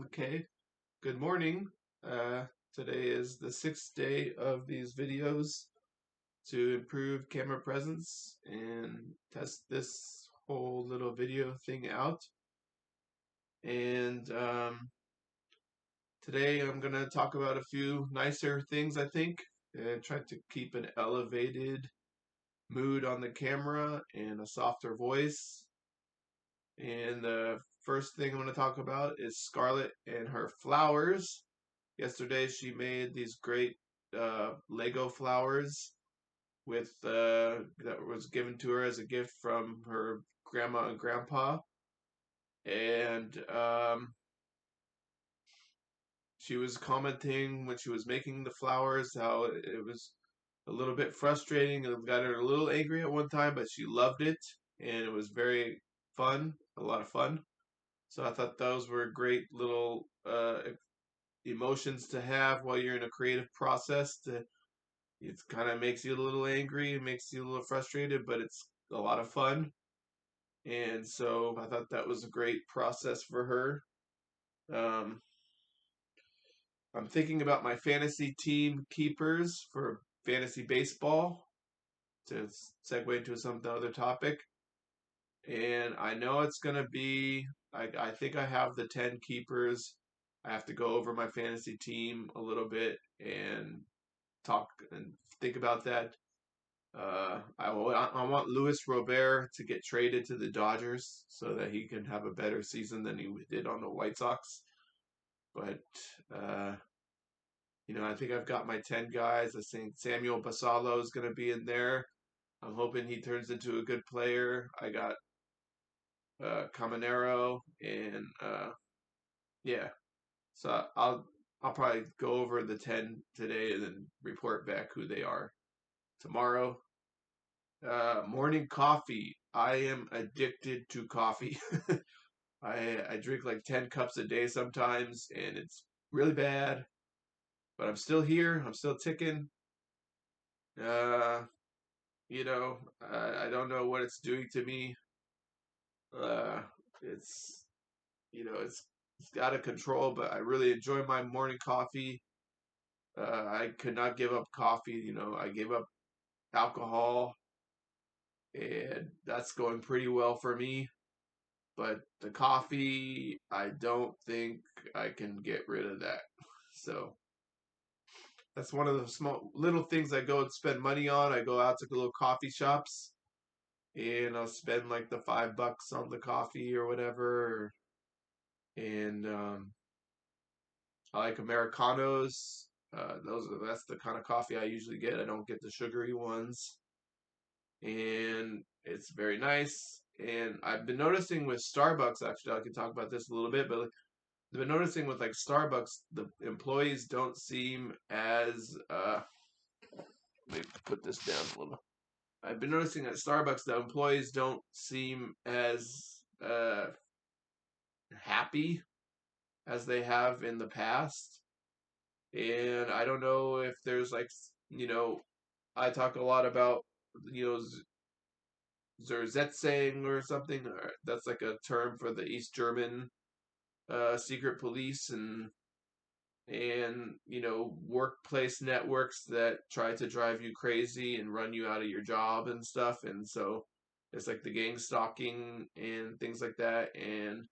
Okay, good morning. Uh, Today is the sixth day of these videos to improve camera presence and test this whole little video thing out. And today I'm going to talk about a few nicer things, I think, and try to keep an elevated mood on the camera and a softer voice. And the first thing I'm going to talk about is Scarlett and her flowers. Yesterday she made these great Lego flowers with that was given to her as a gift from her grandma and grandpa, and she was commenting when she was making the flowers how it was a little bit frustrating and it got her a little angry at one time, but she loved it and it was very fun, a lot of fun. So I thought those were great little emotions to have while you're in a creative process. It kind of makes you a little angry, it makes you a little frustrated, but it's a lot of fun. And so I thought that was a great process for her. Um, I'm thinking about my fantasy team keepers for fantasy baseball to segue into some other topic. And I know it's going to be, I think I have the 10 keepers. I have to go over my fantasy team a little bit and talk and think about that. I want Luis Robert to get traded to the Dodgers so that he can have a better season than he did on the White Sox. But uh, I think I've got my 10 guys. I think Samuel Basallo is going to be in there. I'm hoping he turns into a good player. I got Caminero and yeah. So I'll probably go over the 10 today and then report back who they are tomorrow. Morning coffee. I am addicted to coffee. I drink like 10 cups a day sometimes, and it's really bad. But I'm still here. I'm still ticking. Uh, I don't know what it's doing to me. Uh, it's it's out of control. But I really enjoy my morning coffee. I could not give up coffee. I gave up alcohol, and that's going pretty well for me. But the coffee, I don't think I can get rid of that. So that's one of the small little things I go and spend money on. I go out to little coffee shops and I'll spend like the $5 on the coffee or whatever. And I like Americanos. That's the kind of coffee I usually get. I don't get the sugary ones, and it's very nice. And I've been noticing with Starbucks, actually, I can talk about this a little bit, but I've been noticing with like Starbucks, the employees don't seem as let me put this down a little. I've been noticing at Starbucks the employees don't seem as happy as they have in the past. And I don't know if there's like, you know, I talk a lot about, you know, Zersetzung or something. Or that's like a term for the East German secret police and workplace networks that try to drive you crazy and run you out of your job and stuff. And so it's like the gang stalking and things like that. And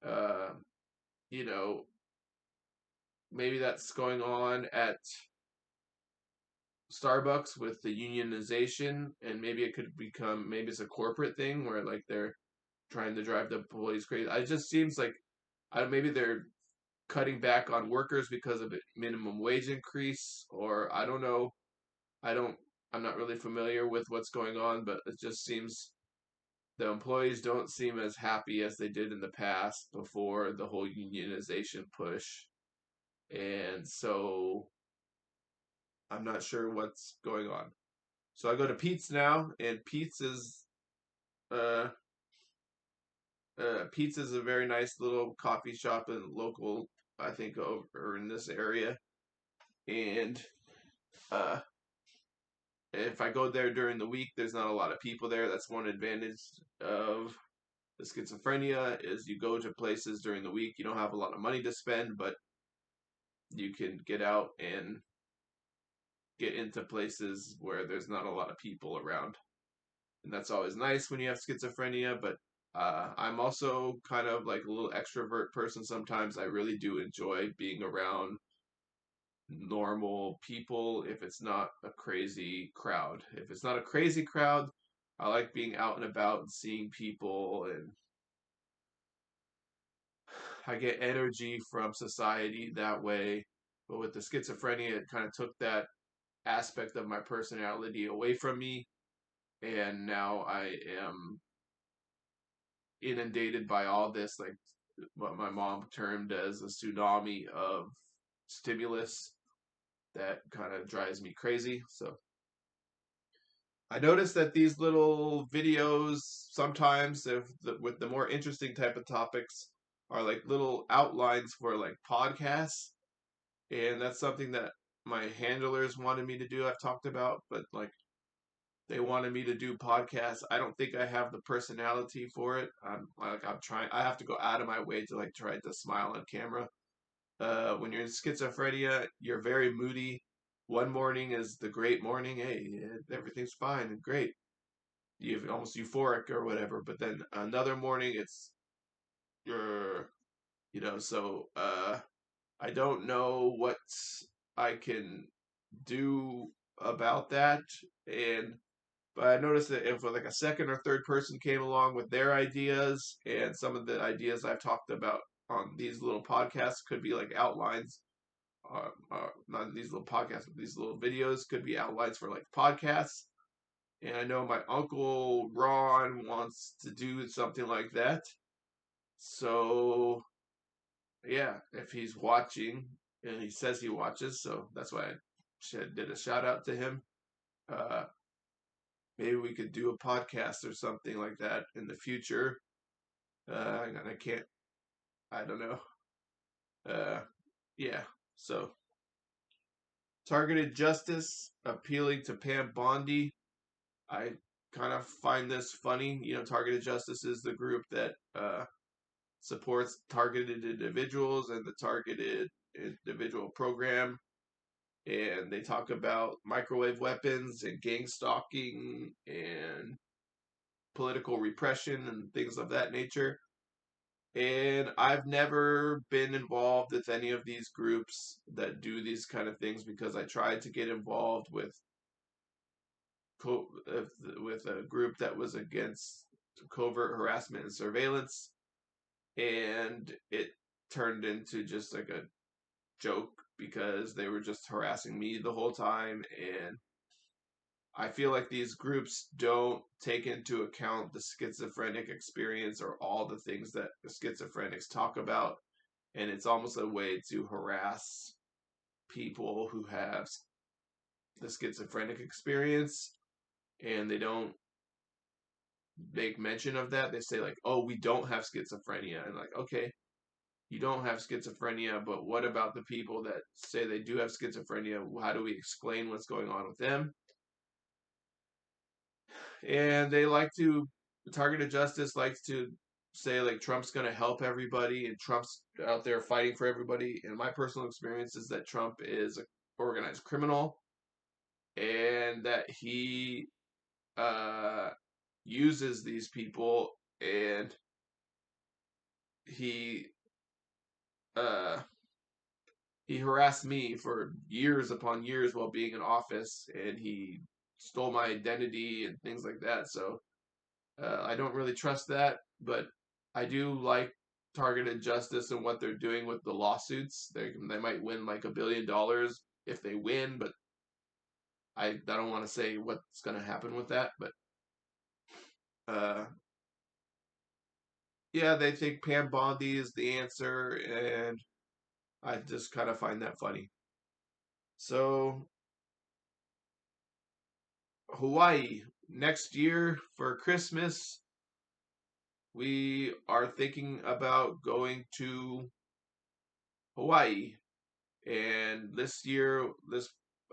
uh you know maybe that's going on at Starbucks with the unionization, and maybe it could become, maybe it's a corporate thing where like they're trying to drive the employees crazy. It just seems like maybe they're cutting back on workers because of a minimum wage increase, or I don't know. I don't. I'm not really familiar with what's going on, but it just seems the employees don't seem as happy as they did in the past before the whole unionization push, and so I'm not sure what's going on. So I go to Pete's now, and uh, Pete's is a very nice little coffee shop and local, I think, over in this area, and uh, if I go there during the week, there's not a lot of people there. That's one advantage of The schizophrenia is you go to places during the week, you don't have a lot of money to spend, but you can get out and get into places where there's not a lot of people around. And that's always nice when you have schizophrenia, but I'm also kind of like a little extrovert person sometimes. I really do enjoy being around normal people if it's not a crazy crowd. If it's not a crazy crowd, I like being out and about and seeing people, and I get energy from society that way. But with the schizophrenia, it kind of took that aspect of my personality away from me, and now I am inundated by all this, like what my mom termed as a tsunami of stimulus that kind of drives me crazy. So I noticed that these little videos sometimes, with the more interesting type of topics, are like little outlines for like podcasts, and that's something that my handlers wanted me to do. I've talked about, but like they wanted me to do podcasts. I don't think I have the personality for it. I'm trying. I have to go out of my way to like try to smile on camera. When you're in schizophrenia, you're very moody. One morning is the great morning. Hey, everything's fine and great. You're almost euphoric or whatever. But then another morning, it's you're, I don't know what I can do about that. And but I noticed that if like a second or third person came along with their ideas, and some of the ideas I've talked about on these little podcasts could be like outlines, not these little podcasts, but these little videos could be outlines for like podcasts. And I know my uncle Ron wants to do something like that. So yeah, if he's watching, and he says he watches, so that's why I did a shout out to him. Uh, Maybe we could do a podcast or something like that in the future. And I can't, I don't know. Uh, yeah. So, targeted justice, appealing to Pam Bondi. I kind of find this funny. Targeted justice is the group that supports targeted individuals and the targeted individual program. And they talk about microwave weapons and gang stalking and political repression and things of that nature. And I've never been involved with any of these groups that do these kind of things because I tried to get involved with a group that was against covert harassment and surveillance, and it turned into just like a joke because they were just harassing me the whole time. And I feel like these groups don't take into account the schizophrenic experience or all the things that the schizophrenics talk about, and it's almost a way to harass people who have the schizophrenic experience, and they don't make mention of that. They say like, "Oh, we don't have schizophrenia," and like, okay, you don't have schizophrenia, but what about the people that say they do have schizophrenia? How do we explain what's going on with them? And they like to targeted justice likes to say like Trump's going to help everybody and Trump's out there fighting for everybody. And my personal experience is that Trump is an organized criminal, and that he uh, uses these people, and he uh, he harassed me for years upon years while being in office, and he stole my identity and things like that. So I don't really trust that, but I do like targeted justice and what they're doing with the lawsuits. They might win like $1 billion if they win, but I don't want to say what's going to happen with that. But uh, yeah, they think Pam Bondi is the answer, and I just kind of find that funny. So Hawaii next year for Christmas, we are thinking about going to Hawaii. And this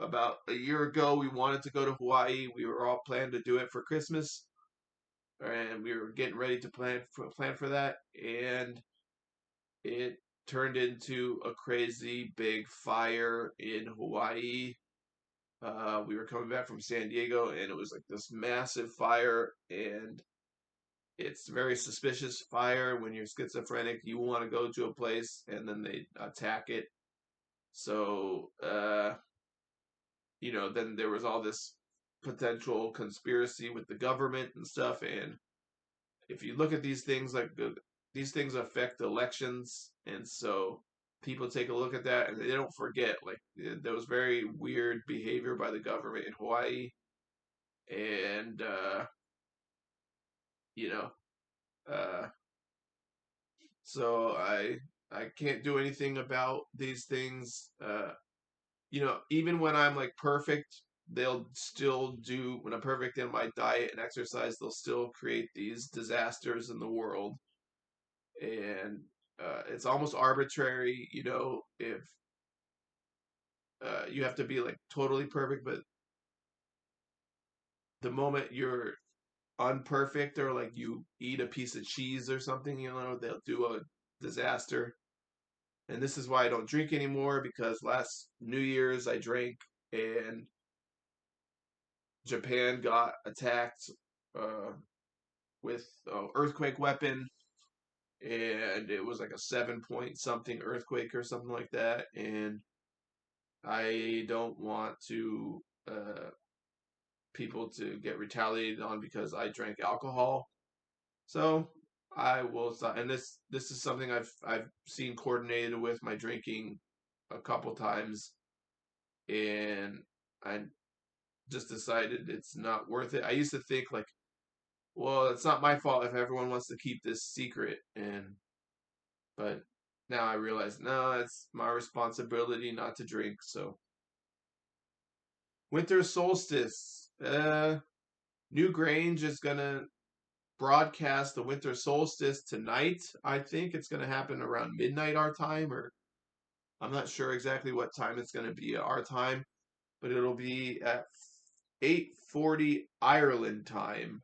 about a year ago, we wanted to go to Hawaii. We were all planning to do it for Christmas. and we were getting ready to plan for that, and it turned into a crazy big fire in Hawaii. We were coming back from San Diego, and it was like this massive fire, and it's very suspicious fire. When you're schizophrenic, you want to go to a place, and then they attack it. So, then there was all this potential conspiracy with the government and stuff. And if you look at these things, these things affect elections, and so people take a look at that and they don't forget. Like there was very weird behavior by the government in Hawaii, and you know, uh, so I can't do anything about these things. Even when I'm like perfect, they'll still do, when I'm perfect in my diet and exercise, they'll still create these disasters in the world. And it's almost arbitrary, if you have to be like totally perfect, but the moment you're unperfect or like you eat a piece of cheese or something, they'll do a disaster. And this is why I don't drink anymore, because last New Year's I drank and Japan got attacked uh, with an earthquake weapon, and it was like a 7 point something earthquake or something like that. And I don't want to people to get retaliated on because I drank alcohol. So I will stop. And this is something I've seen coordinated with my drinking a couple times, and I just decided it's not worth it. I used to think like, well, it's not my fault if everyone wants to keep this secret, but now I realize no, it's my responsibility not to drink. So winter solstice. New Grange is gonna broadcast the winter solstice tonight. I think it's gonna happen around midnight our time, or I'm not sure exactly what time it's gonna be our time, but it'll be at 8:40 Ireland time,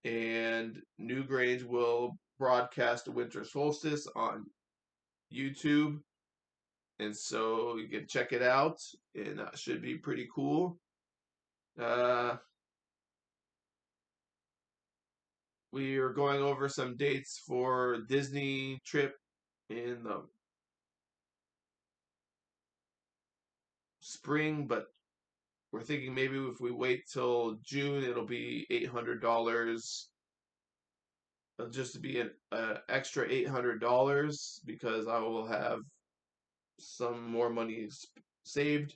and New Grange will broadcast the winter solstice on YouTube, and so you can check it out, and that should be pretty cool. Uh, we are going over some dates for Disney trip in the spring, but we're thinking maybe if we wait till June, it'll be $800. It'll just be an extra $800 because I will have some more money saved.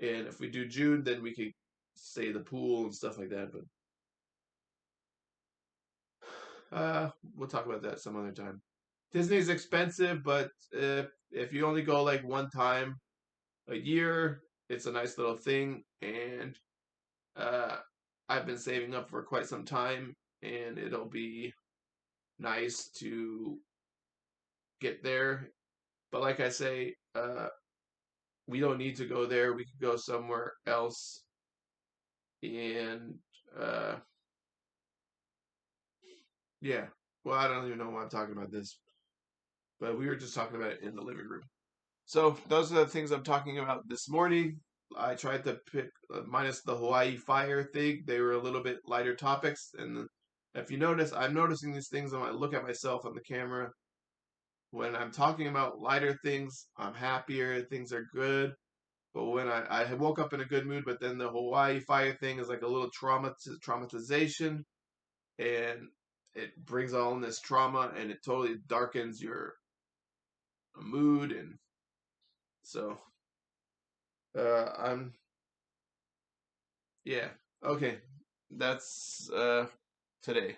And if we do June, then we could say the pool and stuff like that. But we'll talk about that some other time. Disney's expensive, but if you only go like one time a year, it's a nice little thing. And uh, I've been saving up for quite some time, and it'll be nice to get there. But like I say, we don't need to go there. We could go somewhere else. And uh, yeah, well, I don't even know why I'm talking about this, but we were just talking about it in the living room. So those are the things I'm talking about this morning. I tried to pick, minus the Hawaii fire thing, they were a little bit lighter topics. And if you notice, I'm noticing these things when I look at myself on the camera. When I'm talking about lighter things, I'm happier, things are good. But when I woke up in a good mood, but then the Hawaii fire thing is like a little traumatization, and it brings on this trauma, and it totally darkens your mood. And so I'm yeah, okay, that's today.